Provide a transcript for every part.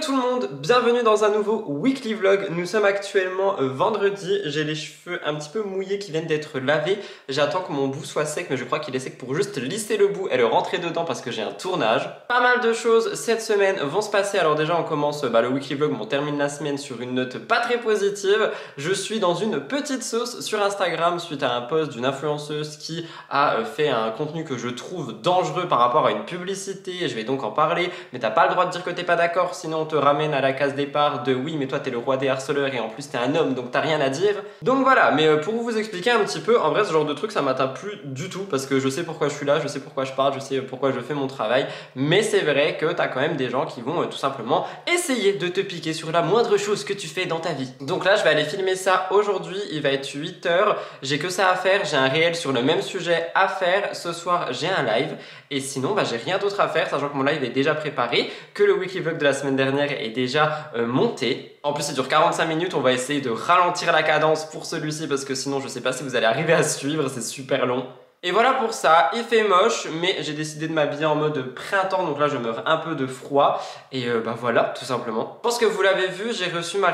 tout le monde, bienvenue dans un nouveau weekly vlog. Nous sommes actuellement vendredi, j'ai les cheveux un petit peu mouillés qui viennent d'être lavés. J'attends que mon bout soit sec, mais je crois qu'il est sec pour juste lisser le bout et le rentrer dedans parce que j'ai un tournage. Pas mal de choses cette semaine vont se passer. Alors déjà on commence le weekly vlog, on termine la semaine sur une note pas très positive. Je suis dans une petite sauce sur Instagram suite à un post d'une influenceuse qui a fait un contenu que je trouve dangereux par rapport à une publicité. Je vais donc en parler, mais t'as pas le droit de dire que t'es pas d'accord, sinon on te ramène à la case départ de oui mais toi t'es le roi des harceleurs et en plus t'es un homme donc t'as rien à dire. Donc voilà, mais pour vous expliquer un petit peu, en vrai ce genre de truc ça m'atteint plus du tout parce que je sais pourquoi je suis là, je sais pourquoi je parle, je sais pourquoi je fais mon travail, mais c'est vrai que t'as quand même des gens qui vont tout simplement essayer de te piquer sur la moindre chose que tu fais dans ta vie. Donc là je vais aller filmer ça aujourd'hui, il va être 8 h, j'ai que ça à faire, j'ai un réel sur le même sujet à faire, ce soir j'ai un live et sinon j'ai rien d'autre à faire sachant que mon live est déjà préparé, que le weekly vlog de la semaine dernière est déjà monté. En plus il dure 45 minutes, on va essayer de ralentir la cadence pour celui-ci parce que sinon je sais pas si vous allez arriver à suivre, c'est super long. Et voilà pour ça, il fait moche, mais j'ai décidé de m'habiller en mode printemps, donc là je meurs un peu de froid, et voilà, tout simplement. Je pense que vous l'avez vu, j'ai reçu mon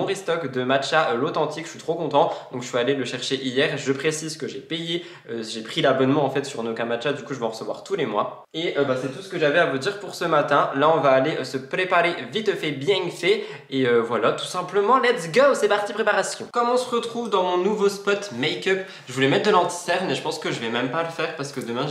restock de matcha l'authentique, je suis trop content, donc je suis allé le chercher hier. Je précise que j'ai payé, j'ai pris l'abonnement en fait sur Noka Matcha, du coup je vais en recevoir tous les mois. Et c'est tout ce que j'avais à vous dire pour ce matin. Là on va aller se préparer vite fait, bien fait, et voilà, tout simplement, let's go, c'est parti préparation. Comme on se retrouve dans mon nouveau spot make-up, je voulais mettre de l'anti-cerne, mais je pense que je vais même pas le faire parce que demain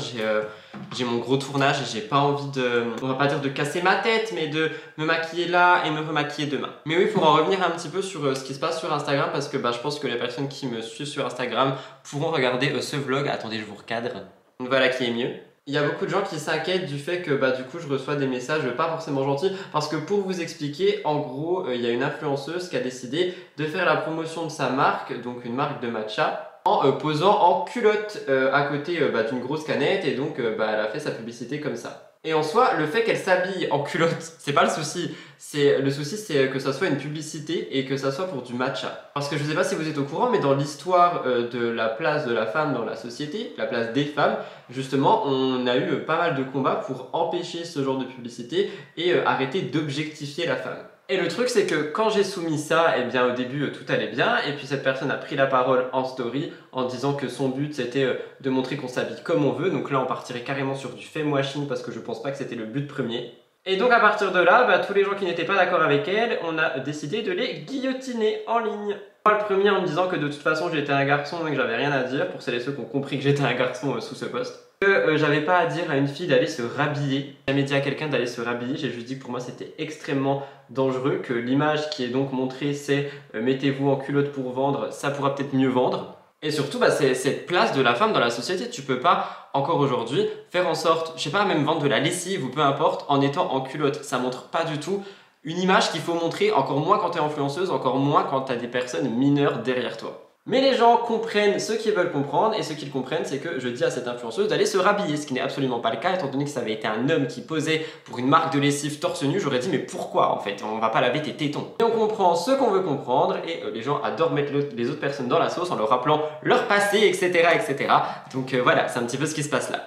j'ai mon gros tournage et j'ai pas envie de, on va pas dire de casser ma tête, mais de me maquiller là et me remaquiller demain. Mais oui, pour en revenir un petit peu sur ce qui se passe sur Instagram, parce que je pense que les personnes qui me suivent sur Instagram pourront regarder ce vlog. Attendez, je vous recadre. Donc voilà qui est mieux. Il y a beaucoup de gens qui s'inquiètent du fait que du coup je reçois des messages pas forcément gentils, parce que pour vous expliquer, en gros il y a une influenceuse qui a décidé de faire la promotion de sa marque, donc une marque de matcha, en posant en culotte à côté d'une grosse canette, et donc elle a fait sa publicité comme ça. Et en soi, le fait qu'elle s'habille en culotte, c'est pas le souci. Le souci, c'est que ça soit une publicité et que ça soit pour du matcha. Parce que je sais pas si vous êtes au courant, mais dans l'histoire de la place de la femme dans la société, la place des femmes, justement, on a eu pas mal de combats pour empêcher ce genre de publicité et arrêter d'objectifier la femme. Et le truc c'est que quand j'ai soumis ça, au début tout allait bien, et puis cette personne a pris la parole en story en disant que son but c'était de montrer qu'on s'habille comme on veut. Donc là on partirait carrément sur du femwashing parce que je pense pas que c'était le but premier. Et donc à partir de là, tous les gens qui n'étaient pas d'accord avec elle, on a décidé de les guillotiner en ligne. Moi le premier en me disant que de toute façon j'étais un garçon et que j'avais rien à dire, pour celles et ceux qui ont compris que j'étais un garçon sous ce poste. Que j'avais pas à dire à une fille d'aller se rhabiller. J'ai jamais dit à quelqu'un d'aller se rhabiller, j'ai juste dit que pour moi c'était extrêmement dangereux, que l'image qui est donc montrée c'est mettez-vous en culotte pour vendre, ça pourra peut-être mieux vendre. Et surtout c'est cette place de la femme dans la société, tu peux pas encore aujourd'hui faire en sorte, je sais pas, même vendre de la lessive ou peu importe en étant en culotte. Ça montre pas du tout une image qu'il faut montrer, encore moins quand tu es influenceuse, encore moins quand tu as des personnes mineures derrière toi. Mais les gens comprennent ce qu'ils veulent comprendre, et ce qu'ils comprennent c'est que je dis à cette influenceuse d'aller se rhabiller, ce qui n'est absolument pas le cas étant donné que ça avait été un homme qui posait pour une marque de lessive torse nu. J'aurais dit mais pourquoi en fait, on va pas laver tes tétons. Et on comprend ce qu'on veut comprendre, et les gens adorent mettre les autres personnes dans la sauce en leur rappelant leur passé, etc. etc. Donc voilà, c'est un petit peu ce qui se passe là.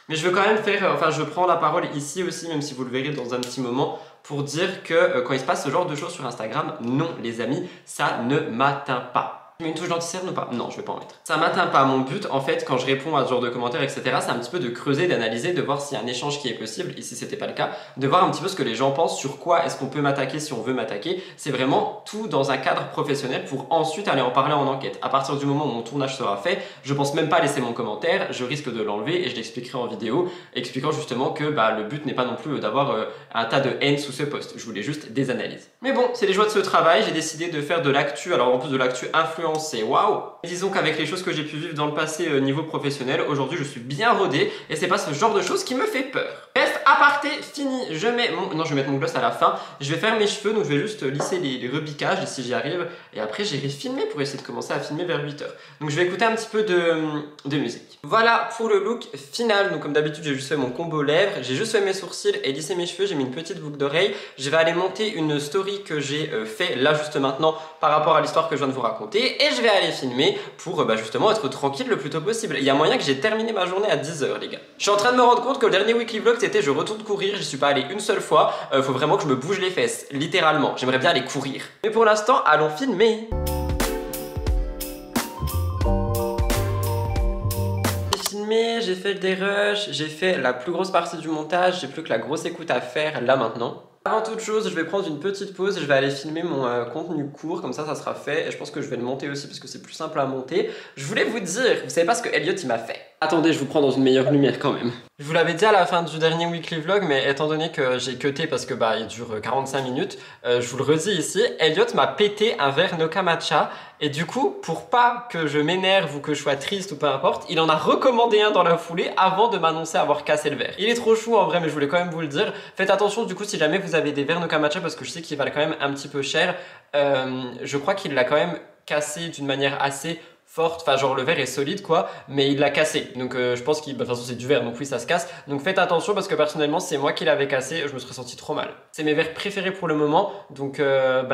Mais je veux quand même faire, je prends la parole ici aussi, même si vous le verrez dans un petit moment, pour dire que quand il se passe ce genre de choses sur Instagram, non les amis, ça ne m'atteint pas. Tu mets une touche d'anti-cerne ou pas? Non, je vais pas en mettre. Ça m'atteint pas. Mon but, en fait, quand je réponds à ce genre de commentaires, etc., c'est un petit peu de creuser, d'analyser, de voir s'il y a un échange qui est possible. Ici, c'était pas le cas. De voir un petit peu ce que les gens pensent, sur quoi est-ce qu'on peut m'attaquer si on veut m'attaquer. C'est vraiment tout dans un cadre professionnel pour ensuite aller en parler en enquête. À partir du moment où mon tournage sera fait, je pense même pas laisser mon commentaire, je risque de l'enlever et je l'expliquerai en vidéo, expliquant justement que le but n'est pas non plus d'avoir un tas de haine sous ce post. Je voulais juste des analyses. Mais bon, c'est les joies de ce travail. J'ai décidé de faire de l'actu. Alors en plus de l'actu influence, c'est waouh! Disons qu'avec les choses que j'ai pu vivre dans le passé niveau professionnel, aujourd'hui je suis bien rodé et c'est pas ce genre de choses qui me fait peur. Bref, aparté fini, je vais mettre mon gloss à la fin. Je vais faire mes cheveux, donc je vais juste lisser les rebicages si j'y arrive, et après j'irai filmer pour essayer de commencer à filmer vers 8 h. Donc je vais écouter un petit peu de musique. Voilà pour le look final. Donc comme d'habitude j'ai juste fait mon combo lèvres, j'ai juste fait mes sourcils et lissé mes cheveux, j'ai mis une petite boucle d'oreille. Je vais aller monter une story que j'ai fait là juste maintenant par rapport à l'histoire que je viens de vous raconter, et je vais aller filmer pour justement être tranquille le plus tôt possible. Il y a moyen que j'ai terminé ma journée à 10 h les gars. Je suis en train de me rendre compte que le dernier weekly vlog c'était je retourne retourne courir, j'y suis pas allé une seule fois, faut vraiment que je me bouge les fesses, littéralement, j'aimerais bien aller courir. Mais pour l'instant, allons filmer. J'ai fait des rushs, j'ai fait la plus grosse partie du montage, j'ai plus que la grosse écoute à faire là maintenant. Avant toute chose, je vais prendre une petite pause, je vais aller filmer mon contenu court, comme ça sera fait, et je pense que je vais le monter aussi parce que c'est plus simple à monter. Je voulais vous dire, vous savez pas ce que Elliot il m'a fait. Attendez, je vous prends dans une meilleure lumière quand même. Je vous l'avais dit à la fin du dernier weekly vlog, mais étant donné que j'ai cuté parce que il dure 45 minutes, je vous le redis ici, Elliot m'a pété un verre Noka Matcha, et du coup, pour pas que je m'énerve ou que je sois triste ou peu importe, il en a recommandé un dans la foulée avant de m'annoncer avoir cassé le verre. Il est trop chou en vrai, mais je voulais quand même vous le dire. Faites attention du coup si jamais vous avez des verres Noka Matcha, parce que je sais qu'ils valent quand même un petit peu cher. Je crois qu'il l'a quand même cassé d'une manière assez forte, enfin genre le verre est solide quoi, mais il l'a cassé, donc je pense qu'il, de toute façon c'est du verre donc oui ça se casse, donc faites attention parce que personnellement c'est moi qui l'avais cassé, je me serais senti trop mal. C'est mes verres préférés pour le moment, donc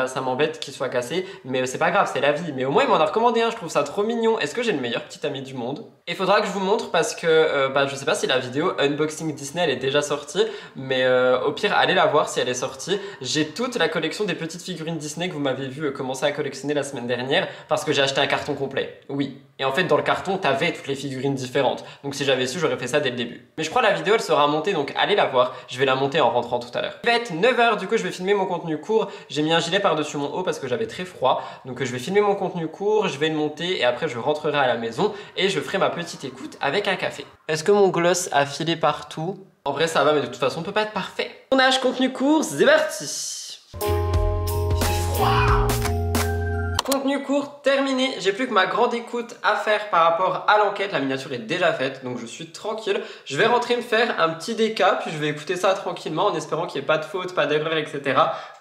ça m'embête qu'il soit cassé, mais c'est pas grave, c'est la vie, mais au moins il m'en a recommandé un, je trouve ça trop mignon. Est-ce que j'ai le meilleur petit ami du monde? Et il faudra que je vous montre parce que je sais pas si la vidéo Unboxing Disney elle est déjà sortie, mais au pire allez la voir si elle est sortie. J'ai toute la collection des petites figurines Disney que vous m'avez vu commencer à collectionner la semaine dernière parce que j'ai acheté un carton complet. Oui. Et en fait, dans le carton, t'avais toutes les figurines différentes. Donc si j'avais su, j'aurais fait ça dès le début. Mais je crois que la vidéo, elle sera montée, donc allez la voir. Je vais la monter en rentrant tout à l'heure. Il va être 9 h, du coup, je vais filmer mon contenu court. J'ai mis un gilet par-dessus mon haut parce que j'avais très froid. Donc je vais filmer mon contenu court, je vais le monter et après, je rentrerai à la maison et je ferai ma petite écoute avec un café. Est-ce que mon gloss a filé partout? En vrai, ça va, mais de toute façon, on peut pas être parfait. Tournage contenu court, c'est parti. Il fait froid. Contenu court terminé, j'ai plus que ma grande écoute à faire par rapport à l'enquête, la miniature est déjà faite donc je suis tranquille. Je vais rentrer me faire un petit déca puis je vais écouter ça tranquillement en espérant qu'il n'y ait pas de faute, pas d'erreur etc.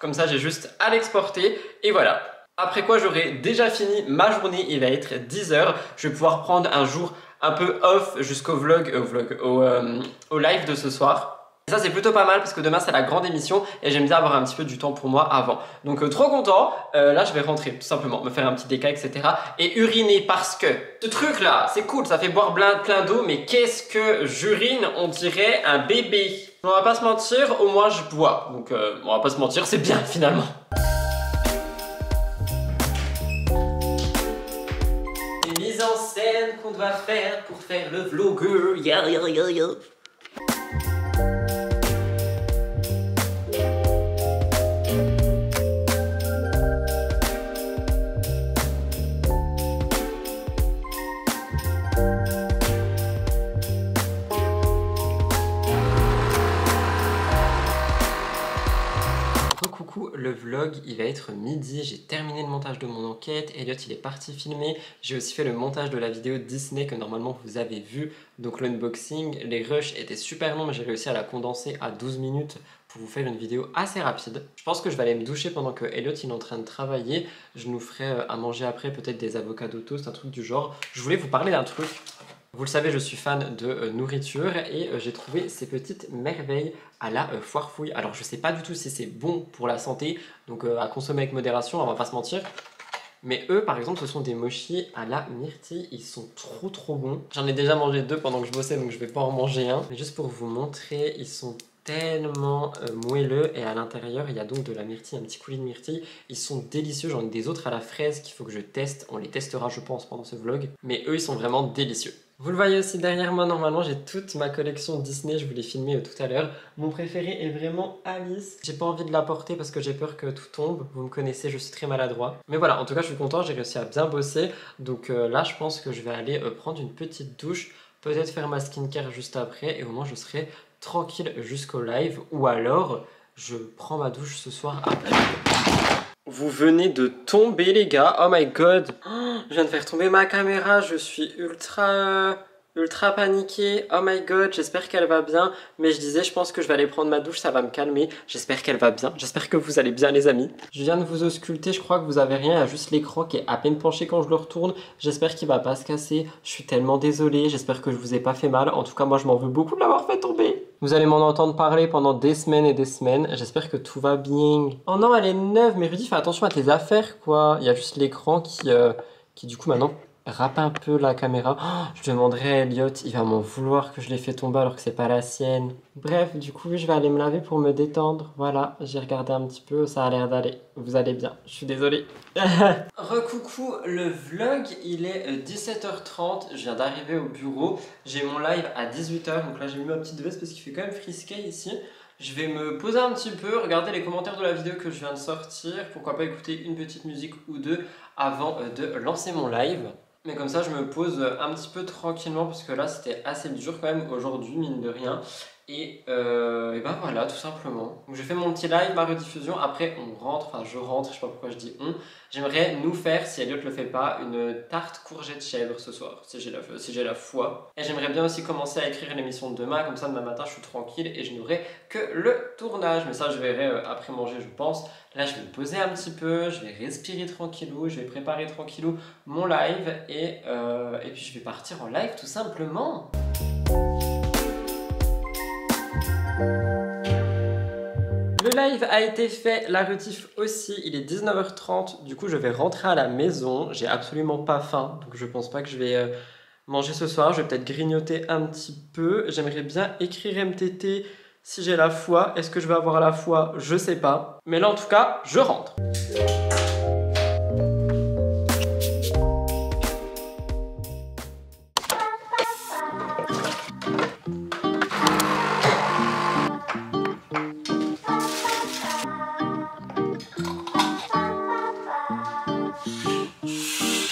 Comme ça j'ai juste à l'exporter et voilà. Après quoi j'aurai déjà fini ma journée, il va être 10 h, je vais pouvoir prendre un jour un peu off jusqu'au au live de ce soir. Et ça c'est plutôt pas mal parce que demain c'est la grande émission et j'aime bien avoir un petit peu du temps pour moi avant. Donc trop content, là je vais rentrer tout simplement, me faire un petit déca etc. Et uriner parce que ce truc là c'est cool, ça fait boire plein d'eau, mais qu'est-ce que j'urine? On dirait un bébé. On va pas se mentir, au moins je bois, donc on va pas se mentir, c'est bien finalement. Les mises en scène qu'on doit faire pour faire le vlogger, yeah, yeah, yeah, yeah. Coucou, le vlog il va être midi, j'ai terminé le montage de mon enquête, Elliot il est parti filmer, j'ai aussi fait le montage de la vidéo Disney que normalement vous avez vu, donc l'unboxing, les rushs étaient super longs mais j'ai réussi à la condenser à 12 minutes pour vous faire une vidéo assez rapide. Je pense que je vais aller me doucher pendant que Elliot il est en train de travailler, je nous ferai à manger après peut-être des avocados toast, un truc du genre. Je voulais vous parler d'un truc. Vous le savez, je suis fan de nourriture et j'ai trouvé ces petites merveilles à la foire fouille. Alors je sais pas du tout si c'est bon pour la santé, donc à consommer avec modération, on va pas se mentir. Mais eux par exemple ce sont des mochis à la myrtille, ils sont trop bons. J'en ai déjà mangé 2 pendant que je bossais donc je vais pas en manger un. Mais juste pour vous montrer, ils sont tellement moelleux et à l'intérieur il y a donc de la myrtille, un petit coulis de myrtille. Ils sont délicieux, j'en ai des autres à la fraise qu'il faut que je teste, on les testera je pense pendant ce vlog. Mais eux ils sont vraiment délicieux. Vous le voyez aussi derrière moi, normalement j'ai toute ma collection Disney, je vous l'ai filmé tout à l'heure. Mon préféré est vraiment Alice. J'ai pas envie de la porter parce que j'ai peur que tout tombe, vous me connaissez, je suis très maladroit. Mais voilà, en tout cas je suis content, j'ai réussi à bien bosser. Donc là je pense que je vais aller prendre une petite douche, peut-être faire ma skincare juste après et au moins je serai tranquille jusqu'au live. Ou alors je prends ma douche ce soir après. Vous venez de tomber les gars, oh my god, je viens de faire tomber ma caméra, je suis ultra paniquée, oh my god, j'espère qu'elle va bien, mais je disais je pense que je vais aller prendre ma douche, ça va me calmer, j'espère qu'elle va bien, j'espère que vous allez bien les amis. Je viens de vous ausculter, je crois que vous avez rien, il y a juste l'écran qui est à peine penché quand je le retourne, j'espère qu'il va pas se casser, je suis tellement désolée, j'espère que je vous ai pas fait mal, en tout cas moi je m'en veux beaucoup de l'avoir fait tomber. Vous allez m'en entendre parler pendant des semaines et des semaines. J'espère que tout va bien. Oh non, elle est neuve. Mais Rudy, fais attention à tes affaires, quoi. Il y a juste l'écran qui du coup, maintenant, râpe un peu la caméra. Oh, je demanderai à Elliot, il va m'en vouloir que je l'ai fait tomber alors que c'est pas la sienne. Bref, du coup, je vais aller me laver pour me détendre. Voilà, j'ai regardé un petit peu, ça a l'air d'aller. Vous allez bien, je suis désolé. Recoucou, le vlog, il est 17h30, je viens d'arriver au bureau. J'ai mon live à 18h, donc là j'ai mis ma petite veste parce qu'il fait quand même frisqué ici. Je vais me poser un petit peu, regarder les commentaires de la vidéo que je viens de sortir, pourquoi pas écouter une petite musique ou deux avant de lancer mon live. Mais comme ça je me pose un petit peu tranquillement parce que là c'était assez dur quand même aujourd'hui, mine de rien. Et ben voilà, tout simplement. Donc je fais mon petit live, ma rediffusion, après on rentre, enfin je rentre, je sais pas pourquoi je dis on. J'aimerais nous faire, si Elliot le fait pas, une tarte courgette chèvre ce soir, si j'ai la foi. Et j'aimerais bien aussi commencer à écrire l'émission de demain, comme ça demain matin je suis tranquille et je n'aurai que le tournage. Mais ça je verrai après manger je pense. Là je vais me poser un petit peu, je vais respirer tranquillou, je vais préparer tranquillou mon live et puis je vais partir en live tout simplement. Le live a été fait, la rediff aussi, il est 19h30, du coup je vais rentrer à la maison, j'ai absolument pas faim, donc je pense pas que je vais manger ce soir, je vais peut-être grignoter un petit peu, j'aimerais bien écrire MTT si j'ai la foi, est-ce que je vais avoir la foi, je sais pas, mais là en tout cas, je rentre.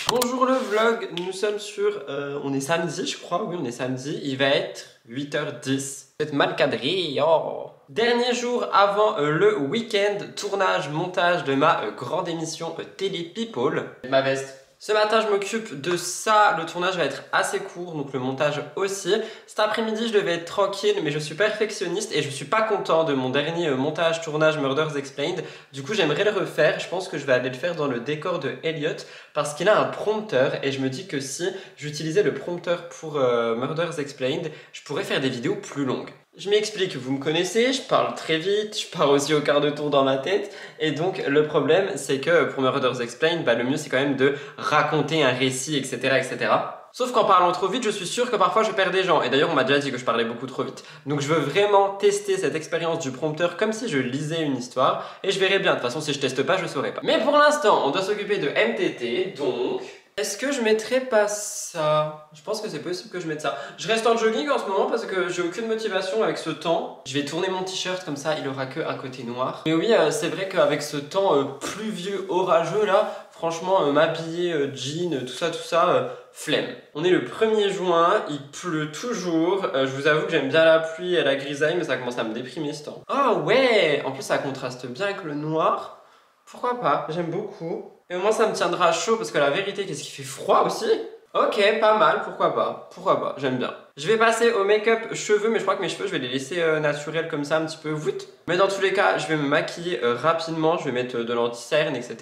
Bonjour le vlog, nous sommes sur, on est samedi je crois, oui on est samedi, il va être 8h10. Peut-être mal cadré, oh. Dernier jour avant le week-end, tournage, montage de ma grande émission Télé People. Ma veste. Ce matin je m'occupe de ça, le tournage va être assez court, donc le montage aussi. Cet après-midi je devais être tranquille, mais je suis perfectionniste et je suis pas content de mon dernier montage, tournage Murders Explained. Du coup j'aimerais le refaire, je pense que je vais aller le faire dans le décor de Elliot, parce qu'il a un prompteur et je me dis que si j'utilisais le prompteur pour Murders Explained, je pourrais faire des vidéos plus longues. Je m'explique, vous me connaissez, je parle très vite, je pars aussi au quart de tour dans ma tête et donc le problème c'est que pour Murders Explained, le mieux c'est quand même de raconter un récit, etc. etc. Sauf qu'en parlant trop vite, je suis sûr que parfois je perds des gens. Et d'ailleurs, on m'a déjà dit que je parlais beaucoup trop vite. Donc je veux vraiment tester cette expérience du prompteur comme si je lisais une histoire. Et je verrai bien. De toute façon, si je teste pas, je saurai pas. Mais pour l'instant, on doit s'occuper de MTT. Donc, est-ce que je mettrais pas ça? Je pense que c'est possible que je mette ça. Je reste en jogging en ce moment parce que j'ai aucune motivation avec ce temps. Je vais tourner mon t-shirt comme ça, il aura que un côté noir. Mais oui, c'est vrai qu'avec ce temps pluvieux, orageux là, franchement, m'habiller, jean, tout ça, flemme. On est le 1er juin, il pleut toujours. Je vous avoue que j'aime bien la pluie et la grisaille, mais ça commence à me déprimer ce temps. Ah ouais! En plus, ça contraste bien avec le noir. Pourquoi pas? J'aime beaucoup. Et au moins, ça me tiendra chaud parce que la vérité, qu'est-ce qu'il fait froid aussi? Ok, pas mal, pourquoi pas? Pourquoi pas? J'aime bien. Je vais passer au make-up cheveux, mais je crois que mes cheveux, je vais les laisser naturels comme ça, un petit peu voûte. Mais dans tous les cas, je vais me maquiller rapidement, je vais mettre de l'anti-cerne, etc.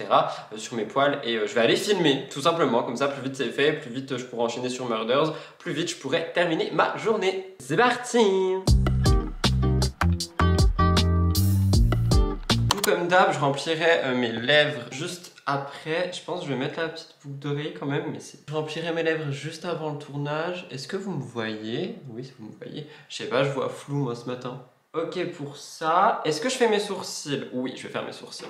Sur mes poils et je vais aller filmer, tout simplement. Comme ça, plus vite c'est fait, plus vite je pourrai enchaîner sur Murders, plus vite je pourrai terminer ma journée. C'est parti! Comme d'hab, je remplirai mes lèvres juste après. Je pense que je vais mettre la petite boucle d'oreille quand même, mais je remplirai mes lèvres juste avant le tournage. Est-ce que vous me voyez? Oui, vous me voyez. Je sais pas, je vois flou moi ce matin. Ok pour ça. Est-ce que je fais mes sourcils? Oui, je vais faire mes sourcils.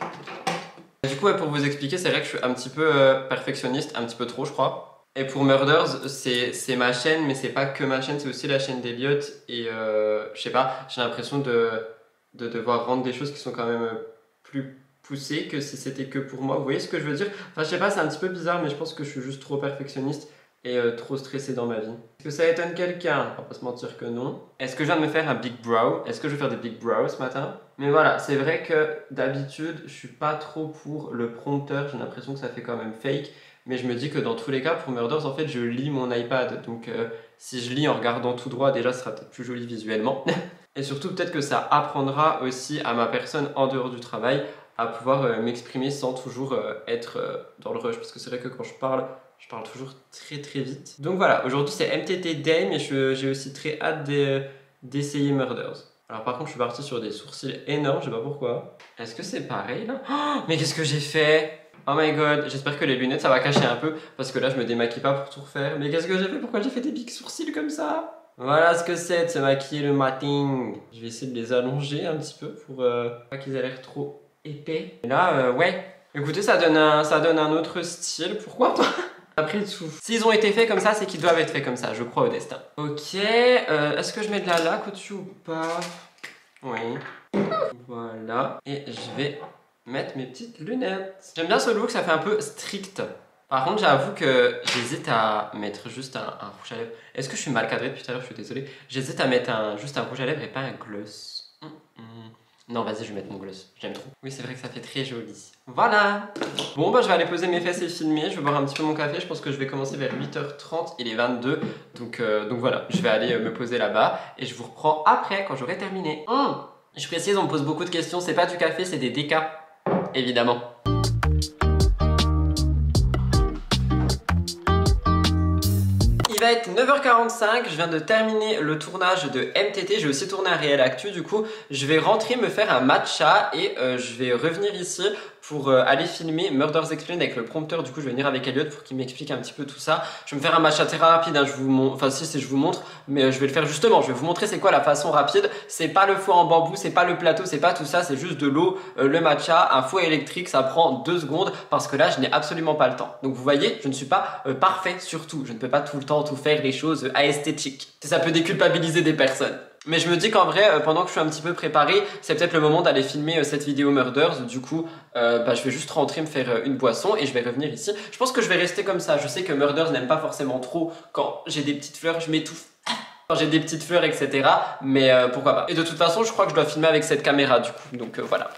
Du coup, pour vous expliquer, c'est vrai que je suis un petit peu perfectionniste, un petit peu trop je crois. Et pour Murders, c'est ma chaîne, mais c'est pas que ma chaîne, c'est aussi la chaîne d'Elliot. Et je sais pas, j'ai l'impression de devoir rendre des choses qui sont quand même plus poussé que si c'était que pour moi. Vous voyez ce que je veux dire? Enfin, je sais pas, c'est un petit peu bizarre, mais je pense que je suis juste trop perfectionniste et trop stressé dans ma vie. Est-ce que ça étonne quelqu'un? On va pas se mentir que non. Est-ce que je viens de me faire un big brow? Est-ce que je vais faire des big brows ce matin? Mais voilà, c'est vrai que d'habitude, je suis pas trop pour le prompteur. J'ai l'impression que ça fait quand même fake. Mais je me dis que dans tous les cas, pour Murders, en fait, je lis mon iPad. Donc, si je lis en regardant tout droit, déjà, ce sera peut-être plus joli visuellement. Et surtout, peut-être que ça apprendra aussi à ma personne en dehors du travail à pouvoir m'exprimer sans toujours être dans le rush. Parce que c'est vrai que quand je parle toujours très très vite. Donc voilà, aujourd'hui c'est MTT Day, mais j'ai aussi très hâte d'essayer Murders. Alors par contre, je suis parti sur des sourcils énormes, je sais pas pourquoi. Est-ce que c'est pareil là? Oh, mais qu'est-ce que j'ai fait? Oh my god, j'espère que les lunettes ça va cacher un peu parce que là je me démaquille pas pour tout refaire. Mais qu'est-ce que j'ai fait? Pourquoi j'ai fait des pics sourcils comme ça? Voilà ce que c'est de se maquiller le matin. Je vais essayer de les allonger un petit peu pour pas qu'ils aient l'air trop épais. Et là, ouais, écoutez, ça donne un autre style. Pourquoi pas? Après tout. S'ils ont été faits comme ça, c'est qu'ils doivent être faits comme ça, je crois au destin. Ok, est-ce que je mets de la laque au-dessus ou pas? Oui. Voilà. Et je vais mettre mes petites lunettes. J'aime bien ce look, ça fait un peu strict. Par contre, j'avoue que j'hésite à mettre juste un rouge à lèvres. Est-ce que je suis mal cadré depuis tout à l'heure? Je suis désolé. J'hésite à mettre juste un rouge à lèvres et pas un gloss. Non, vas-y, je vais mettre mon gloss. J'aime trop. Oui, c'est vrai que ça fait très joli. Voilà. Bon, bah, je vais aller poser mes fesses et filmer. Je vais boire un petit peu mon café. Je pense que je vais commencer vers 8h30. Il est 22. Donc voilà, je vais aller me poser là-bas. Et je vous reprends après, quand j'aurai terminé. Je précise, on me pose beaucoup de questions. C'est pas du café, c'est des décas. Évidemment. Il va être 9h45, je viens de terminer le tournage de MTT, j'ai aussi tourné un réel actu, du coup je vais rentrer me faire un matcha et je vais revenir ici pour aller filmer Murders Explained avec le prompteur. Du coup je vais venir avec Elliot pour qu'il m'explique un petit peu tout ça. Je vais me faire un matcha très rapide, hein, je vous montre, mais je vais le faire justement, je vais vous montrer c'est quoi la façon rapide. C'est pas le fouet en bambou, c'est pas le plateau, c'est pas tout ça, c'est juste de l'eau, le matcha, un fouet électrique, ça prend 2 secondes parce que là je n'ai absolument pas le temps. Donc vous voyez, je ne suis pas parfait sur tout, je ne peux pas tout le temps tout faire les choses esthétiques. Ça peut déculpabiliser des personnes. Mais je me dis qu'en vrai, pendant que je suis un petit peu préparé, c'est peut-être le moment d'aller filmer cette vidéo Murders. Du coup, je vais juste rentrer me faire une boisson et je vais revenir ici. Je pense que je vais rester comme ça. Je sais que Murders n'aime pas forcément trop quand j'ai des petites fleurs, je m'étouffe. Quand j'ai des petites fleurs, etc. Mais pourquoi pas. Et de toute façon, je crois que je dois filmer avec cette caméra du coup. Donc voilà.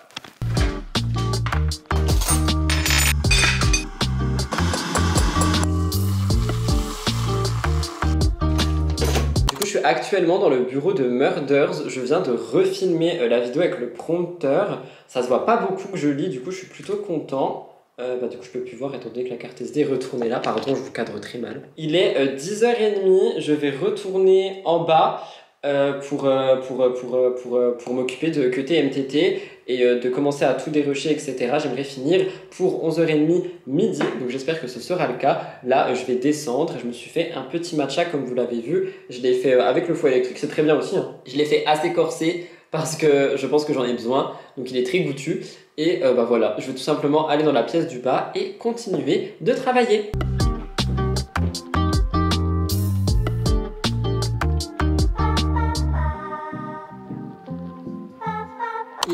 Je suis actuellement dans le bureau de Murders, je viens de refilmer la vidéo avec le prompteur. Ça se voit pas beaucoup que je lis, du coup je suis plutôt content. Du coup je peux plus voir étant donné que la carte SD est retournée là, pardon je vous cadre très mal. Il est 10h30, je vais retourner en bas pour m'occuper de cutter MTT et de commencer à tout dérocher, etc. J'aimerais finir pour 11h30 midi, donc j'espère que ce sera le cas. Là, je vais descendre. Je me suis fait un petit matcha comme vous l'avez vu. Je l'ai fait avec le fouet électrique, c'est très bien aussi. Hein. Je l'ai fait assez corsé parce que je pense que j'en ai besoin. Donc il est très goûtu. Et voilà, je vais tout simplement aller dans la pièce du bas et continuer de travailler.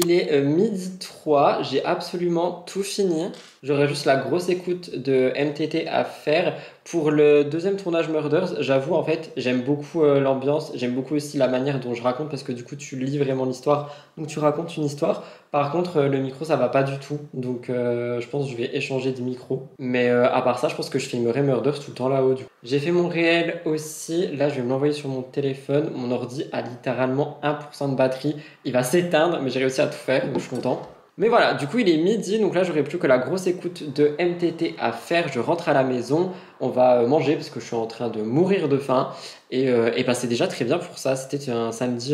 Il est midi 3, j'ai absolument tout fini. J'aurai juste la grosse écoute de MTT à faire. Pour le deuxième tournage Murders, j'avoue en fait, j'aime beaucoup l'ambiance, j'aime beaucoup aussi la manière dont je raconte parce que du coup tu lis vraiment l'histoire, donc tu racontes une histoire. Par contre, le micro ça va pas du tout, donc je pense que je vais échanger de micro. Mais à part ça, je pense que je filmerai Murders tout le temps là-haut. J'ai fait mon réel aussi, là je vais me l'envoyer sur mon téléphone. Mon ordi a littéralement 1% de batterie, il va s'éteindre, mais j'ai réussi à tout faire, donc je suis content. Mais voilà, du coup il est midi, donc là j'aurai plus que la grosse écoute de MTT à faire. Je rentre à la maison, on va manger parce que je suis en train de mourir de faim. Et c'est déjà très bien pour ça. C'était un samedi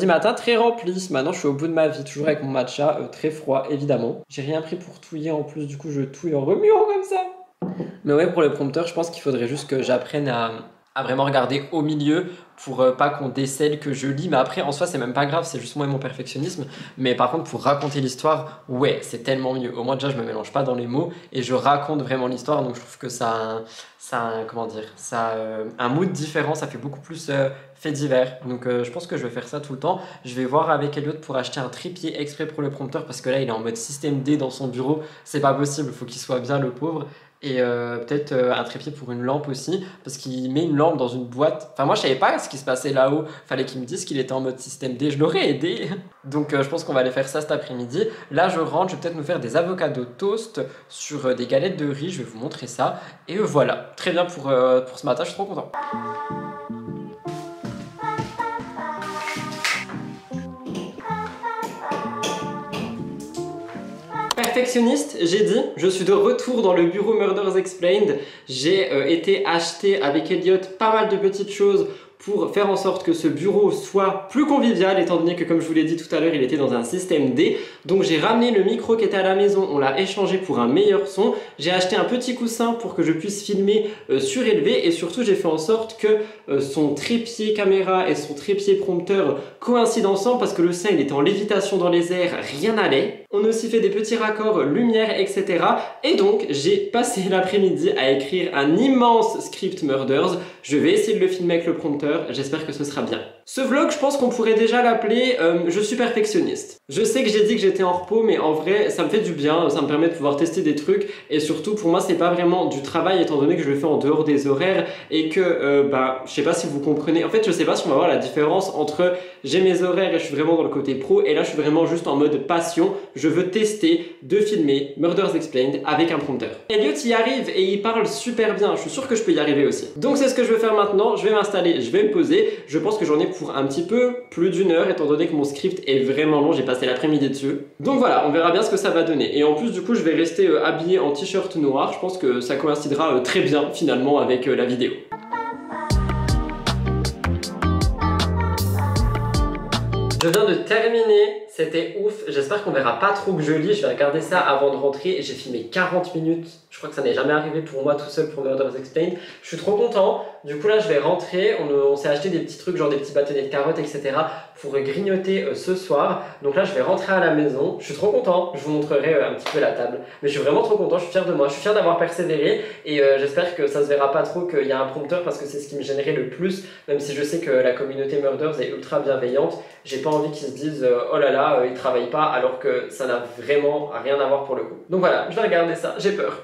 matin très rempli. Maintenant je suis au bout de ma vie, toujours avec mon matcha très froid évidemment. J'ai rien pris pour touiller en plus, du coup je touille en remuant comme ça. Mais ouais, pour le prompteur, je pense qu'il faudrait juste que j'apprenne à vraiment regarder au milieu pour pas qu'on décèle que je lis. Mais après, en soi, c'est même pas grave, c'est juste moi et mon perfectionnisme. Mais par contre, pour raconter l'histoire, ouais, c'est tellement mieux. Au moins, déjà, je me mélange pas dans les mots et je raconte vraiment l'histoire. Donc, je trouve que ça a un mood différent. Ça fait beaucoup plus fait divers. Donc, je pense que je vais faire ça tout le temps. Je vais voir avec Elliot pour acheter un trépied exprès pour le prompteur parce que là, il est en mode système D dans son bureau. C'est pas possible, il faut qu'il soit bien, le pauvre. Et peut-être un trépied pour une lampe aussi, parce qu'il met une lampe dans une boîte. Enfin, moi je savais pas ce qui se passait là-haut, fallait qu'il me dise qu'il était en mode système D, je l'aurais aidé. Donc je pense qu'on va aller faire ça cet après-midi. Là je rentre, je vais peut-être nous faire des avocados toast sur des galettes de riz, je vais vous montrer ça. Et voilà, très bien pour ce matin, je suis trop content. Perfectionniste, j'ai dit, je suis de retour dans le bureau Murders Explained. J'ai été acheter avec Elliot pas mal de petites choses pour faire en sorte que ce bureau soit plus convivial, étant donné que, comme je vous l'ai dit tout à l'heure, il était dans un système D. Donc j'ai ramené le micro qui était à la maison, on l'a échangé pour un meilleur son. J'ai acheté un petit coussin pour que je puisse filmer surélevé, et surtout j'ai fait en sorte que son trépied caméra et son trépied prompteur coïncident ensemble, parce que le sien il était en lévitation dans les airs, rien n'allait. On a aussi fait des petits raccords lumière, etc. Et donc j'ai passé l'après-midi à écrire un immense script Murders. Je vais essayer de le filmer avec le prompteur, j'espère que ce sera bien. Ce vlog, je pense qu'on pourrait déjà l'appeler je suis perfectionniste. Je sais que j'ai dit que j'étais en repos, mais en vrai ça me fait du bien, ça me permet de pouvoir tester des trucs, et surtout pour moi c'est pas vraiment du travail, étant donné que je le fais en dehors des horaires, et que je sais pas si vous comprenez, en fait je sais pas si on va voir la différence entre j'ai mes horaires et je suis vraiment dans le côté pro, et là je suis vraiment juste en mode passion, je veux tester de filmer Murders Explained avec un prompteur. Elliot y arrive et il parle super bien, je suis sûr que je peux y arriver aussi. Donc c'est ce que je vais faire maintenant, je vais m'installer, je vais me poser, je pense que j'en ai pour un petit peu plus d'une heure, étant donné que mon script est vraiment long, j'ai passé l'après-midi dessus. Donc voilà, on verra bien ce que ça va donner. Et en plus du coup je vais rester habillé en t-shirt noir, je pense que ça coïncidera très bien finalement avec la vidéo. Je viens de terminer, c'était ouf, j'espère qu'on verra pas trop que je lis, je vais regarder ça avant de rentrer. J'ai filmé 40 minutes, je crois que ça n'est jamais arrivé pour moi tout seul pour Murders Explained. Je suis trop content, du coup là je vais rentrer, on s'est acheté des petits trucs genre des petits bâtonnets de carottes, etc. pour grignoter ce soir. Donc là je vais rentrer à la maison, je suis trop content, je vous montrerai un petit peu la table. Mais je suis vraiment trop content, je suis fier de moi, je suis fier d'avoir persévéré, et j'espère que ça se verra pas trop qu'il y a un prompteur, parce que c'est ce qui me gênerait le plus, même si je sais que la communauté Murders est ultra bienveillante. J'ai pas envie qu'ils se disent oh là là, ils travaillent pas, alors que ça n'a vraiment rien à voir pour le coup. Donc voilà, je vais regarder ça, j'ai peur.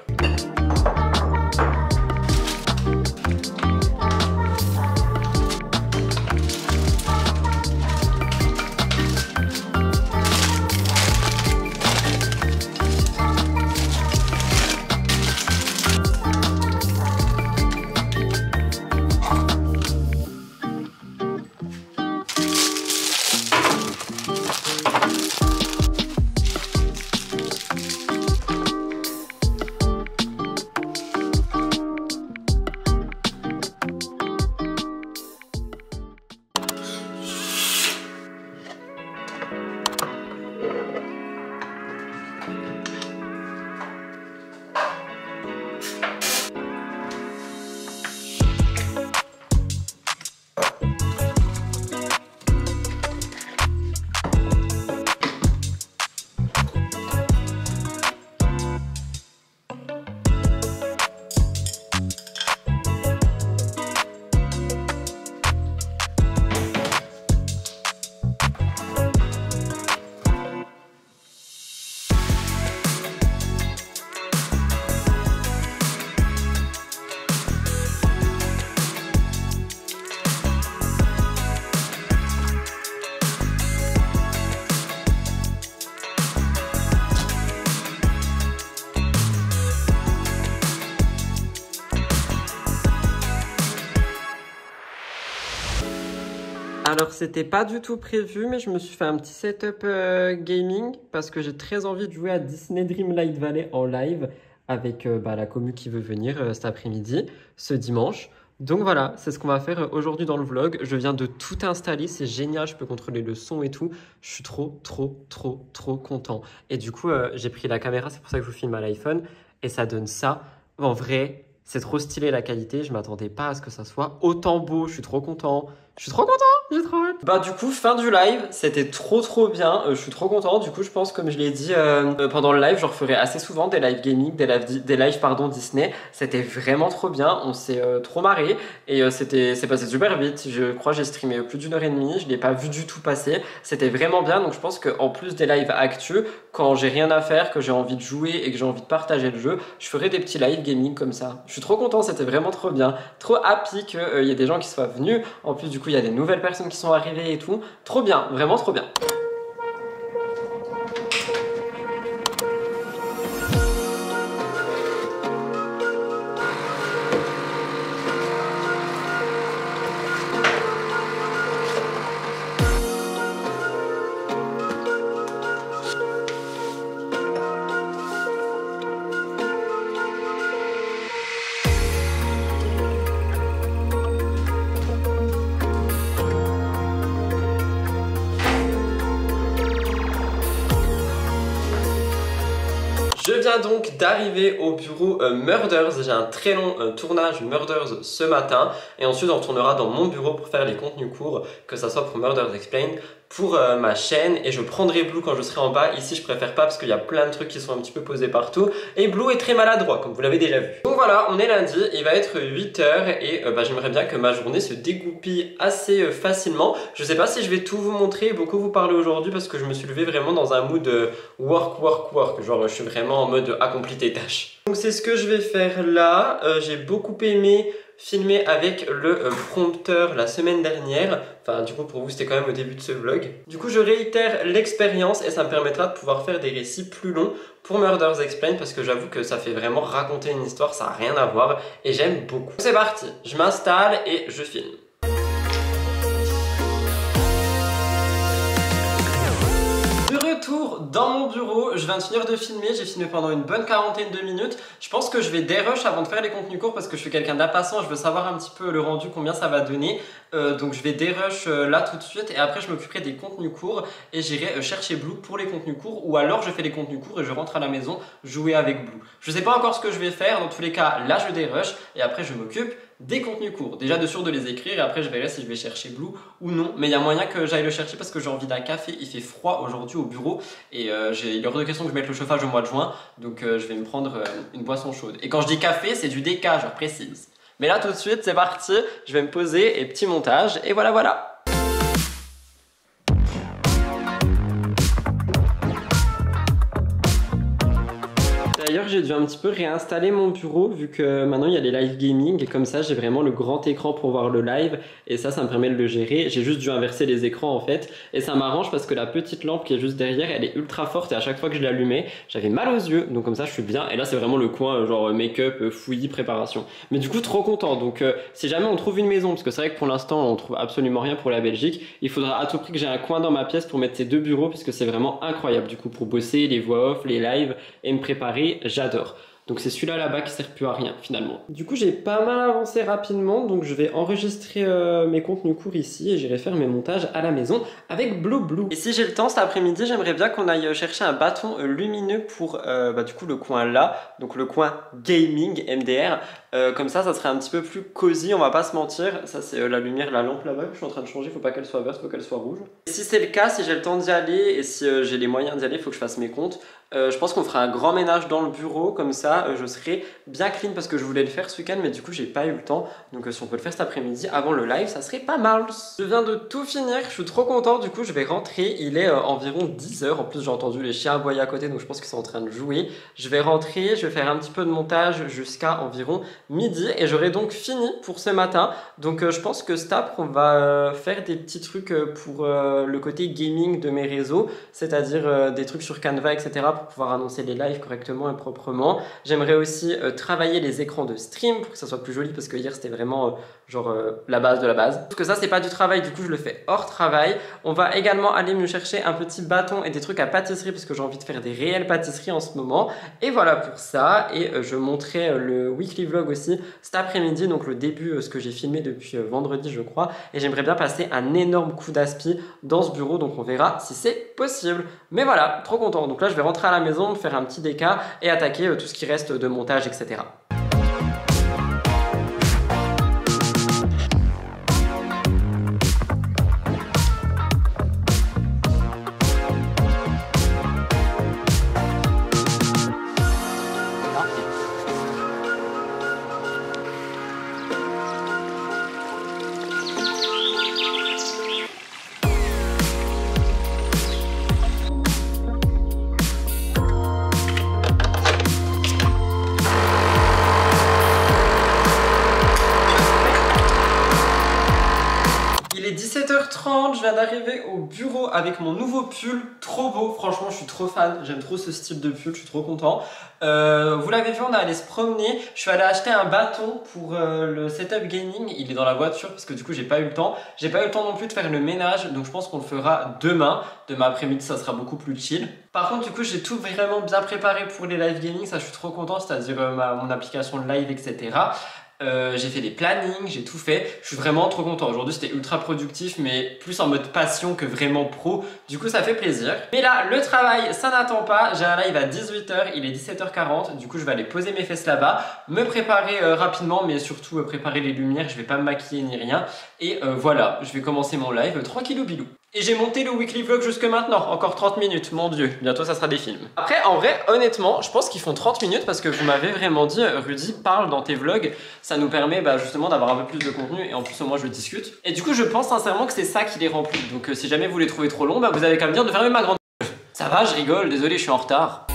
Alors c'était pas du tout prévu, mais je me suis fait un petit setup gaming parce que j'ai très envie de jouer à Disney Dreamlight Valley en live avec la commu qui veut venir cet après-midi, ce dimanche. Donc voilà, c'est ce qu'on va faire aujourd'hui dans le vlog. Je viens de tout installer, c'est génial, je peux contrôler le son et tout. Je suis trop content. Et du coup, j'ai pris la caméra, c'est pour ça que je vous filme à l'iPhone. Et ça donne ça. En vrai, c'est trop stylé la qualité. Je m'attendais pas à ce que ça soit autant beau. Je suis trop content. J'ai trop hâte. Bah du coup, fin du live, c'était trop bien. Je suis trop content. Du coup, je pense, comme je l'ai dit pendant le live, je referai assez souvent des lives gaming, des lives Disney. C'était vraiment trop bien. On s'est trop marré et c'est passé super vite. Je crois que j'ai streamé plus d'une heure et demie. Je l'ai pas vu du tout passer. C'était vraiment bien. Donc je pense qu'en plus des lives actus, quand j'ai rien à faire, que j'ai envie de jouer et que j'ai envie de partager le jeu, je ferai des petits lives gaming comme ça. Je suis trop content. C'était vraiment trop bien. Trop happy qu'il y ait des gens qui soient venus. En plus, du coup, il y a des nouvelles personnes qui sont arrivées et tout. Trop bien, vraiment trop bien. Je viens donc d'arriver au bureau Murders. J'ai un très long tournage Murders ce matin et ensuite on retournera dans mon bureau pour faire les contenus courts, que ça soit pour Murders Explained, pour ma chaîne, et je prendrai Blue quand je serai en bas. Ici je préfère pas parce qu'il y a plein de trucs qui sont un petit peu posés partout et Blue est très maladroit comme vous l'avez déjà vu. Donc voilà, on est lundi, il va être 8 h et j'aimerais bien que ma journée se dégoupille assez facilement. Je sais pas si je vais tout vous montrer, beaucoup vous parler aujourd'hui parce que je me suis levé vraiment dans un mood work, genre je suis vraiment en mode accomplis tes tâches. Donc c'est ce que je vais faire là. J'ai beaucoup aimé filmer avec le prompteur la semaine dernière. Enfin du coup pour vous c'était quand même au début de ce vlog. Du coup je réitère l'expérience et ça me permettra de pouvoir faire des récits plus longs pour Murders Explained parce que j'avoue que ça fait vraiment raconter une histoire, ça n'a rien à voir et j'aime beaucoup. C'est parti, je m'installe et je filme. Dans mon bureau, je viens de finir de filmer, j'ai filmé pendant une bonne quarantaine de minutes. Je pense que je vais dérush avant de faire les contenus courts parce que je suis quelqu'un d'impatient, je veux savoir un petit peu le rendu, combien ça va donner. Donc je vais dérush là tout de suite et après je m'occuperai des contenus courts et j'irai chercher Blue pour les contenus courts ou alors je fais les contenus courts et je rentre à la maison jouer avec Blue. Je sais pas encore ce que je vais faire, dans tous les cas là je dérush et après je m'occupe des contenus courts. Déjà de sûr de les écrire et après je verrai si je vais chercher Blue ou non. Mais il y a moyen que j'aille le chercher parce que j'ai envie d'un café. Il fait froid aujourd'hui au bureau et il est hors de question que je mette le chauffage au mois de juin. Donc je vais me prendre une boisson chaude. Et quand je dis café, c'est du déca, je précise. Mais là tout de suite, c'est parti. Je vais me poser et petit montage. Et voilà, voilà. D'ailleurs j'ai dû un petit peu réinstaller mon bureau vu que maintenant il y a les live gaming et comme ça j'ai vraiment le grand écran pour voir le live et ça me permet de le gérer. J'ai juste dû inverser les écrans en fait et ça m'arrange parce que la petite lampe qui est juste derrière elle est ultra forte et à chaque fois que je l'allumais j'avais mal aux yeux, donc comme ça je suis bien. Et là c'est vraiment le coin genre make-up, fouillis, préparation. Mais du coup trop content. Donc si jamais on trouve une maison, parce que c'est vrai que pour l'instant on trouve absolument rien pour la Belgique, il faudra à tout prix que j'ai un coin dans ma pièce pour mettre ces deux bureaux puisque c'est vraiment incroyable du coup pour bosser les voix off, les lives et me préparer. J'adore. Donc c'est celui-là là-bas qui sert plus à rien finalement. Du coup j'ai pas mal avancé rapidement, donc je vais enregistrer mes contenus courts ici et j'irai faire mes montages à la maison avec Blue. Et si j'ai le temps cet après-midi, j'aimerais bien qu'on aille chercher un bâton lumineux pour du coup le coin là, donc le coin gaming MDR. Comme ça serait un petit peu plus cosy, on va pas se mentir. Ça c'est la lumière, la lampe là-bas que je suis en train de changer, faut pas qu'elle soit verte, faut qu'elle soit rouge. Et si c'est le cas, si j'ai le temps d'y aller et si j'ai les moyens d'y aller, il faut que je fasse mes comptes. Je pense qu'on fera un grand ménage dans le bureau, comme ça je serai bien clean parce que je voulais le faire ce week-end mais du coup j'ai pas eu le temps. Donc si on peut le faire cet après-midi avant le live, ça serait pas mal. Je viens de tout finir, je suis trop content, du coup je vais rentrer. Il est environ 10 h, en plus j'ai entendu les chiens aboyer à côté donc je pense qu'ils sont en train de jouer. Je vais rentrer, je vais faire un petit peu de montage jusqu'à environ midi et j'aurai donc fini pour ce matin. Donc je pense que cet après on va faire des petits trucs pour le côté gaming de mes réseaux, c'est-à-dire des trucs sur Canva etc. pour pouvoir annoncer les lives correctement et proprement. J'aimerais aussi travailler les écrans de stream pour que ça soit plus joli parce que hier c'était vraiment la base de la base. Parce que ça c'est pas du travail, du coup je le fais hors travail. On va également aller me chercher un petit bâton et des trucs à pâtisserie parce que j'ai envie de faire des réelles pâtisseries en ce moment. Et voilà pour ça. Et je montrerai le weekly vlog aussi cet après-midi, donc le début, ce que j'ai filmé depuis vendredi je crois. Et j'aimerais bien passer un énorme coup d'aspi dans ce bureau, donc on verra si c'est possible. Mais voilà, trop content. Donc là je vais rentrer à la maison, me faire un petit déca et attaquer tout ce qui reste de montage, etc. Il est 17 h 30, je viens d'arriver au bureau avec mon nouveau pull, trop beau, franchement je suis trop fan, j'aime trop ce style de pull, je suis trop content. Vous l'avez vu, on est allé se promener, je suis allé acheter un bâton pour le setup gaming, il est dans la voiture parce que du coup j'ai pas eu le temps. J'ai pas eu le temps non plus de faire le ménage, donc je pense qu'on le fera demain après-midi, ça sera beaucoup plus chill. Par contre du coup j'ai tout vraiment bien préparé pour les live gaming, ça je suis trop content, c'est-à-dire mon application de live etc. j'ai fait des plannings, j'ai tout fait. Je suis vraiment trop content. Aujourd'hui c'était ultra productif mais plus en mode passion que vraiment pro. Du coup ça fait plaisir. Mais là le travail ça n'attend pas. J'ai un live à 18 h, il est 17 h 40. Du coup je vais aller poser mes fesses là-bas, me préparer rapidement mais surtout préparer les lumières. Je vais pas me maquiller ni rien. Et voilà, je vais commencer mon live tranquillou bilou. Et j'ai monté le weekly vlog jusque maintenant, encore 30 minutes, mon dieu, bientôt ça sera des films. Après, en vrai, honnêtement, je pense qu'ils font 30 minutes parce que vous m'avez vraiment dit, Rudy, parle dans tes vlogs, ça nous permet justement d'avoir un peu plus de contenu et en plus au moins je discute. Et du coup, je pense sincèrement que c'est ça qui les remplit, donc si jamais vous les trouvez trop longs, vous avez qu'à me dire de fermer ma grande... Ça va, je rigole, désolé, je suis en retard.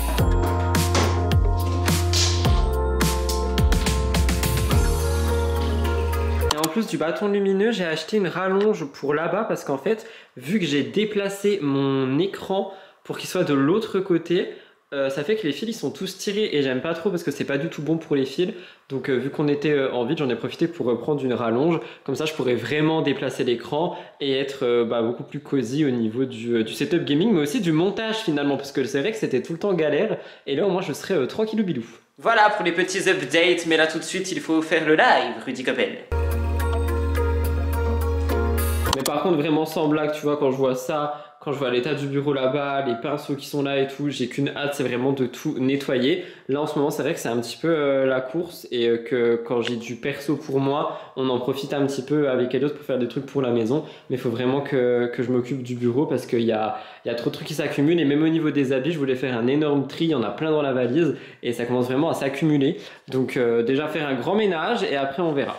En plus du bâton lumineux, j'ai acheté une rallonge pour là-bas parce qu'en fait, vu que j'ai déplacé mon écran pour qu'il soit de l'autre côté, ça fait que les fils ils sont tous tirés et j'aime pas trop parce que c'est pas du tout bon pour les fils. Donc vu qu'on était en vide, j'en ai profité pour prendre une rallonge. Comme ça, je pourrais vraiment déplacer l'écran et être beaucoup plus cosy au niveau du setup gaming, mais aussi du montage finalement, parce que c'est vrai que c'était tout le temps galère. Et là, au moins, je serais tranquillou bilou. Voilà pour les petits updates, mais là tout de suite, il faut faire le live, Rudy Coppel. Mais par contre, vraiment sans blague, tu vois, quand je vois ça, quand je vois l'état du bureau là-bas, les pinceaux qui sont là et tout, j'ai qu'une hâte, c'est vraiment de tout nettoyer. Là, en ce moment, c'est vrai que c'est un petit peu la course et que quand j'ai du perso pour moi, on en profite un petit peu avec Elliot pour faire des trucs pour la maison. Mais il faut vraiment que je m'occupe du bureau parce qu'il y a trop de trucs qui s'accumulent. Et même au niveau des habits, je voulais faire un énorme tri, il y en a plein dans la valise et ça commence vraiment à s'accumuler. Donc déjà faire un grand ménage et après on verra.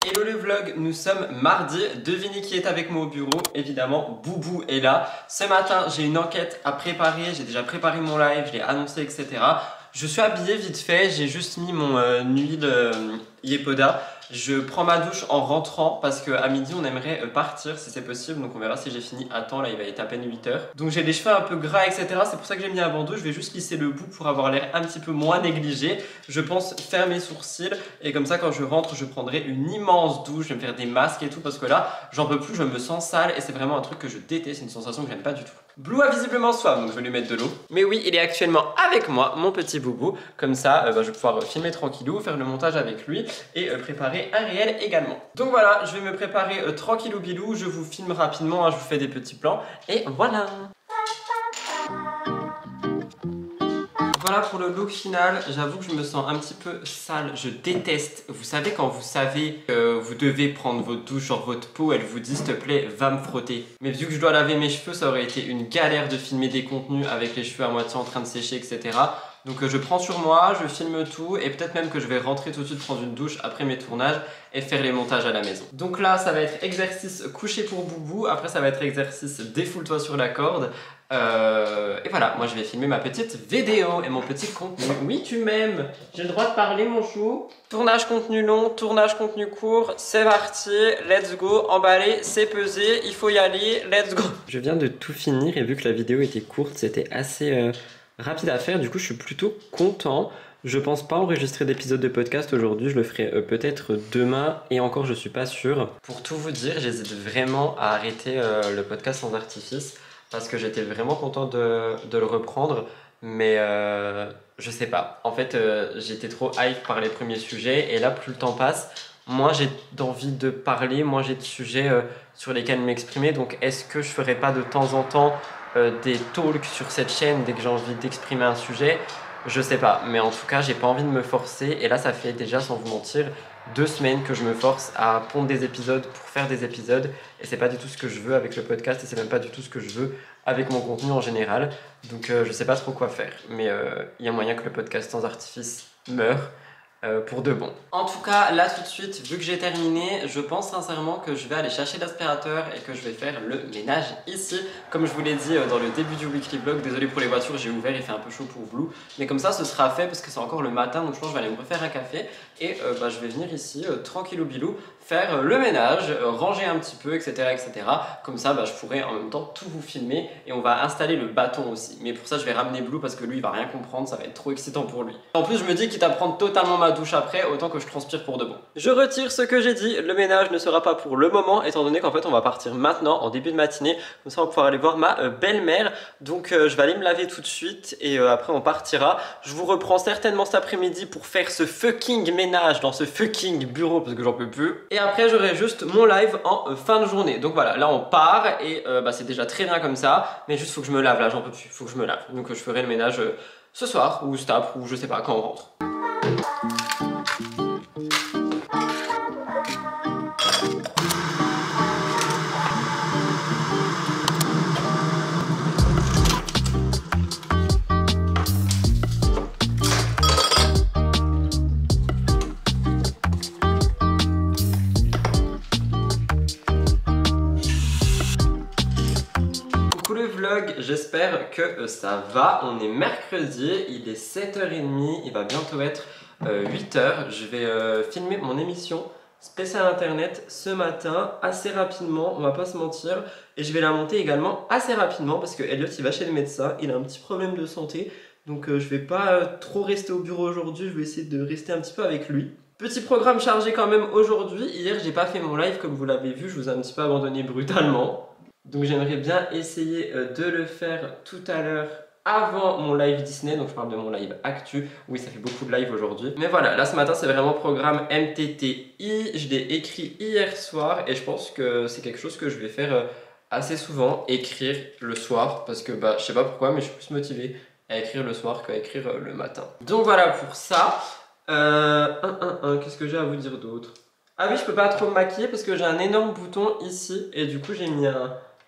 Hello le vlog, nous sommes mardi, devinez qui est avec moi au bureau, évidemment Boubou est là. Ce matin j'ai une enquête à préparer, j'ai déjà préparé mon live, je l'ai annoncé etc. Je suis habillé vite fait, j'ai juste mis mon huile Yepoda. Je prends ma douche en rentrant parce qu'à midi on aimerait partir si c'est possible. Donc on verra si j'ai fini à temps, là il va être à peine 8 h. Donc j'ai les cheveux un peu gras etc. C'est pour ça que j'ai mis un bandeau, je vais juste lisser le bout pour avoir l'air un petit peu moins négligé. Je pense faire mes sourcils et comme ça quand je rentre je prendrai une immense douche. Je vais me faire des masques et tout parce que là j'en peux plus, je me sens sale et c'est vraiment un truc que je déteste, c'est une sensation que j'aime pas du tout. Blue a visiblement soif donc je vais lui mettre de l'eau. Mais oui, il est actuellement avec moi, mon petit Boubou. Comme ça je vais pouvoir filmer tranquillou, faire le montage avec lui et préparer un réel également. Donc voilà, je vais me préparer tranquillou bilou, je vous filme rapidement, hein, je vous fais des petits plans et voilà. Voilà pour le look final, j'avoue que je me sens un petit peu sale, je déteste. Vous savez quand vous savez que vous devez prendre votre douche, genre votre peau, elle vous dit s'il te plaît va me frotter. Mais vu que je dois laver mes cheveux, ça aurait été une galère de filmer des contenus avec les cheveux à moitié en train de sécher etc. Donc je prends sur moi, je filme tout et peut-être même que je vais rentrer tout de suite prendre une douche après mes tournages et faire les montages à la maison. Donc là ça va être exercice couché pour Boubou, après ça va être exercice défoule-toi sur la corde. Et voilà, moi je vais filmer ma petite vidéo et mon petit contenu. Oui tu m'aimes, j'ai le droit de parler mon chou. Tournage contenu long, tournage contenu court, c'est parti, let's go, emballé, c'est pesé, il faut y aller, let's go. Je viens de tout finir et vu que la vidéo était courte, c'était assez rapide à faire, du coup je suis plutôt content. Je pense pas enregistrer d'épisode de podcast aujourd'hui, je le ferai peut-être demain et encore je suis pas sûr. Pour tout vous dire, j'hésite vraiment à arrêter le podcast sans artifice parce que j'étais vraiment content de le reprendre, mais je sais pas. En fait, j'étais trop hype par les premiers sujets et là, plus le temps passe, moins j'ai envie de parler, moins j'ai de sujets sur lesquels m'exprimer. Donc, est-ce que je ferai pas de temps en temps des talks sur cette chaîne dès que j'ai envie d'exprimer un sujet? Je sais pas, mais en tout cas, j'ai pas envie de me forcer. Et là, ça fait déjà, sans vous mentir, 2 semaines que je me force à pondre des épisodes pour faire des épisodes. Et c'est pas du tout ce que je veux avec le podcast et c'est même pas du tout ce que je veux avec mon contenu en général. Donc je sais pas trop quoi faire. Mais il y a moyen que le podcast sans artifice meure. Pour de bon. En tout cas, là tout de suite, vu que j'ai terminé, je pense sincèrement que je vais aller chercher l'aspirateur et que je vais faire le ménage ici. Comme je vous l'ai dit dans le début du weekly vlog, désolé pour les voitures, j'ai ouvert, il fait un peu chaud pour Blue. Mais comme ça, ce sera fait parce que c'est encore le matin, donc je pense que je vais aller me refaire un café. Et je vais venir ici, tranquillou bilou, faire le ménage, ranger un petit peu, etc. etc. Comme ça, je pourrais en même temps tout vous filmer et on va installer le bâton aussi. Mais pour ça, je vais ramener Blue parce que lui, il va rien comprendre, ça va être trop excitant pour lui. En plus, je me dis quitte à prendre totalement ma douche après, autant que je transpire pour de bon. Je retire ce que j'ai dit, le ménage ne sera pas pour le moment, étant donné qu'en fait, on va partir maintenant, en début de matinée. Comme ça, on va pouvoir aller voir ma belle-mère. Donc, je vais aller me laver tout de suite et après, on partira. Je vous reprends certainement cet après-midi pour faire ce fucking ménage dans ce fucking bureau parce que j'en peux plus. Et après j'aurai juste mon live en fin de journée. Donc voilà, là on part et c'est déjà très bien comme ça. Mais juste faut que je me lave là, j'en peux plus, faut que je me lave. Donc je ferai le ménage ce soir ou cet après ou je sais pas quand on rentre. J'espère que ça va, on est mercredi, il est 7h30, il va bientôt être 8h. Je vais filmer mon émission spéciale internet ce matin assez rapidement, on va pas se mentir. Et je vais la monter également assez rapidement parce que Elliot il va chez le médecin, il a un petit problème de santé. Donc je vais pas trop rester au bureau aujourd'hui, je vais essayer de rester un petit peu avec lui. Petit programme chargé quand même aujourd'hui, hier j'ai pas fait mon live comme vous l'avez vu, je vous ai un petit peu abandonné brutalement. Donc j'aimerais bien essayer de le faire tout à l'heure avant mon live Disney, donc je parle de mon live actu. Oui, ça fait beaucoup de live aujourd'hui. Mais voilà, là ce matin c'est vraiment programme MTTI, je l'ai écrit hier soir et je pense que c'est quelque chose que je vais faire assez souvent, écrire le soir, parce que je sais pas pourquoi mais je suis plus motivé à écrire le soir qu'à écrire le matin. Donc voilà pour ça. Qu'est-ce que j'ai à vous dire d'autre? Ah oui, je peux pas trop me maquiller parce que j'ai un énorme bouton ici et du coup j'ai mis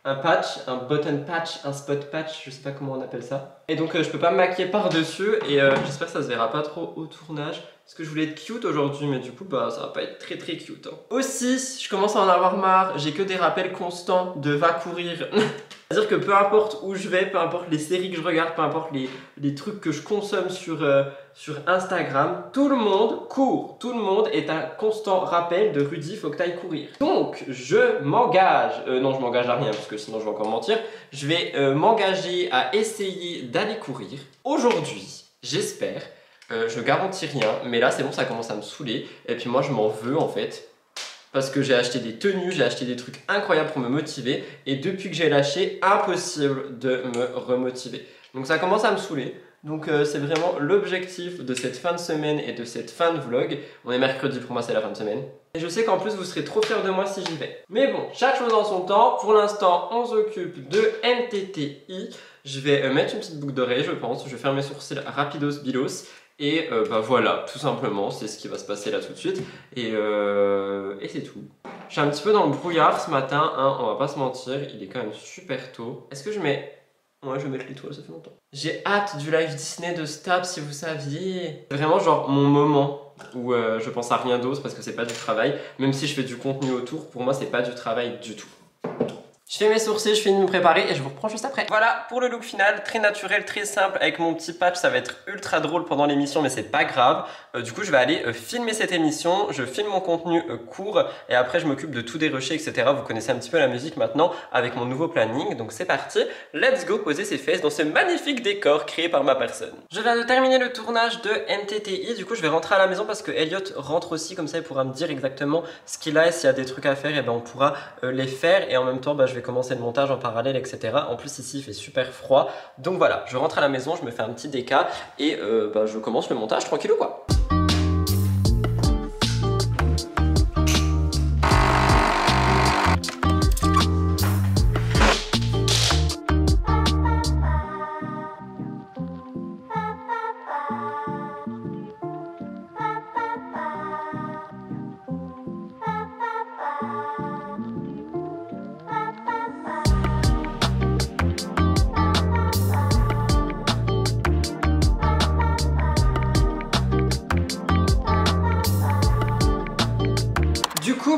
un patch, un button patch, un spot patch, je sais pas comment on appelle ça. Et donc je peux pas me maquiller par dessus et j'espère que ça se verra pas trop au tournage. Parce que je voulais être cute aujourd'hui mais du coup ça va pas être très cute. Hein. Aussi, je commence à en avoir marre, j'ai que des rappels constants de va courir. C'est-à-dire que peu importe où je vais, peu importe les séries que je regarde, peu importe les trucs que je consomme sur Instagram, tout le monde court. Tout le monde est un constant rappel de Rudy, faut que tu ailles courir. Donc, je m'engage, non je m'engage à rien parce que sinon je vais encore mentir, je vais m'engager à essayer d'aller courir. Aujourd'hui, j'espère, je garantis rien, mais là c'est bon, ça commence à me saouler. Et puis moi je m'en veux en fait. Parce que j'ai acheté des tenues, j'ai acheté des trucs incroyables pour me motiver. Et depuis que j'ai lâché, impossible de me remotiver. Donc ça commence à me saouler. Donc c'est vraiment l'objectif de cette fin de semaine et de cette fin de vlog. On est mercredi, pour moi c'est la fin de semaine. Et je sais qu'en plus vous serez trop fiers de moi si j'y vais. Mais bon, chaque chose en son temps. Pour l'instant, on s'occupe de MTTI. Je vais mettre une petite boucle d'oreille, je pense. Je vais faire mes sourcils rapidos bilos. Et voilà, tout simplement, c'est ce qui va se passer là tout de suite. Et c'est tout. Je suis un petit peu dans le brouillard ce matin, hein, on va pas se mentir, il est quand même super tôt. Est-ce que je mets... Ouais, je vais mettre l'étoile, ça fait longtemps. J'ai hâte du live Disney de Stab, si vous saviez. C'est vraiment genre mon moment où je pense à rien d'autre parce que c'est pas du travail. Même si je fais du contenu autour, pour moi c'est pas du travail du tout. Je fais mes sourcils, je finis de me préparer et je vous reprends juste après. Voilà pour le look final, très naturel, très simple avec mon petit patch. Ça va être ultra drôle pendant l'émission mais c'est pas grave. Du coup je vais aller filmer cette émission, je filme mon contenu court et après je m'occupe de tout dérocher etc. Vous connaissez un petit peu la musique maintenant avec mon nouveau planning. Donc c'est parti, let's go poser ses fesses dans ce magnifique décor créé par ma personne. Je viens de terminer le tournage de MTTI, du coup je vais rentrer à la maison parce que Elliot rentre aussi, comme ça il pourra me dire exactement ce qu'il a et s'il y a des trucs à faire et on pourra les faire et en même temps je vais commencer le montage en parallèle etc. En plus ici il fait super froid donc voilà, je rentre à la maison, je me fais un petit déca et je commence le montage tranquille ou quoi.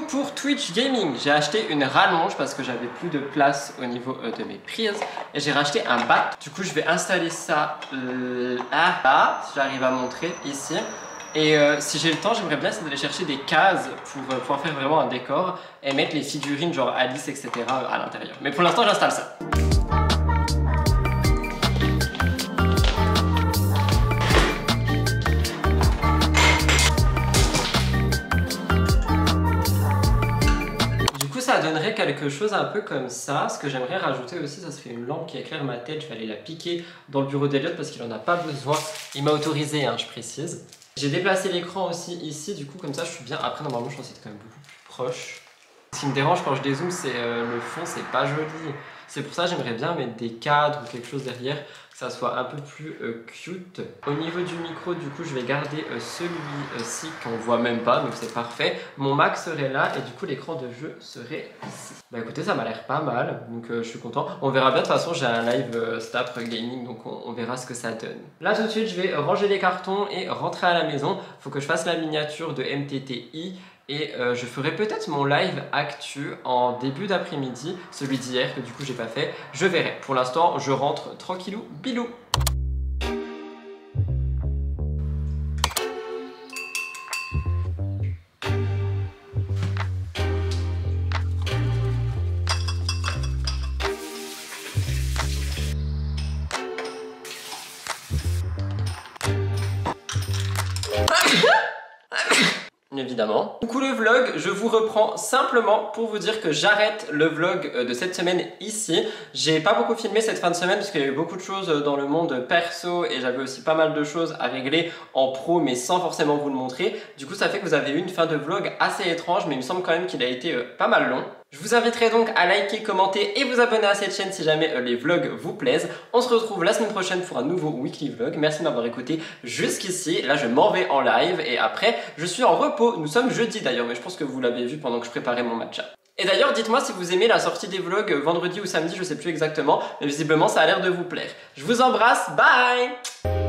Pour Twitch Gaming, j'ai acheté une rallonge parce que j'avais plus de place au niveau de mes prises et j'ai racheté un bat. Du coup, je vais installer ça là, si j'arrive à montrer ici. Et si j'ai le temps, j'aimerais bien essayer d'aller chercher des cases pour pouvoir faire vraiment un décor et mettre les figurines genre Alice, etc. à l'intérieur. Mais pour l'instant, j'installe ça. Ça donnerait quelque chose un peu comme ça. Ce que j'aimerais rajouter aussi, ça serait une lampe qui éclaire ma tête. Je vais aller la piquer dans le bureau d'Eliott parce qu'il en a pas besoin. Il m'a autorisé, hein, je précise. J'ai déplacé l'écran aussi ici, du coup comme ça je suis bien. Après normalement je pense que c'est quand même beaucoup plus proche. Ce qui me dérange quand je dézoome, c'est le fond, c'est pas joli. C'est pour ça que j'aimerais bien mettre des cadres ou quelque chose derrière, que ça soit un peu plus cute. Au niveau du micro, du coup, je vais garder celui-ci qu'on voit même pas, donc c'est parfait. Mon Mac serait là et du coup, l'écran de jeu serait ici. Bah écoutez, ça m'a l'air pas mal, donc je suis content. On verra bien, de toute façon, j'ai un live Snap Gaming, donc on verra ce que ça donne. Là, tout de suite, je vais ranger les cartons et rentrer à la maison. Faut que je fasse la miniature de MTTI. Et je ferai peut-être mon live actu en début d'après-midi, celui d'hier que du coup j'ai pas fait. Je verrai. Pour l'instant, je rentre tranquillou, bilou. Évidemment. Coucou le vlog, je vous reprends simplement pour vous dire que j'arrête le vlog de cette semaine ici. J'ai pas beaucoup filmé cette fin de semaine parce qu'il y a eu beaucoup de choses dans le monde perso et j'avais aussi pas mal de choses à régler en pro mais sans forcément vous le montrer. Du coup ça fait que vous avez eu une fin de vlog assez étrange mais il me semble quand même qu'il a été pas mal long. Je vous inviterai donc à liker, commenter et vous abonner à cette chaîne si jamais les vlogs vous plaisent. On se retrouve la semaine prochaine pour un nouveau weekly vlog. Merci de m'avoir écouté jusqu'ici. Là je m'en vais en live et après je suis en repos. Nous sommes jeudi d'ailleurs mais je pense que vous l'avez vu pendant que je préparais mon matcha. Et d'ailleurs dites-moi si vous aimez la sortie des vlogs vendredi ou samedi, je sais plus exactement, mais visiblement ça a l'air de vous plaire. Je vous embrasse, bye!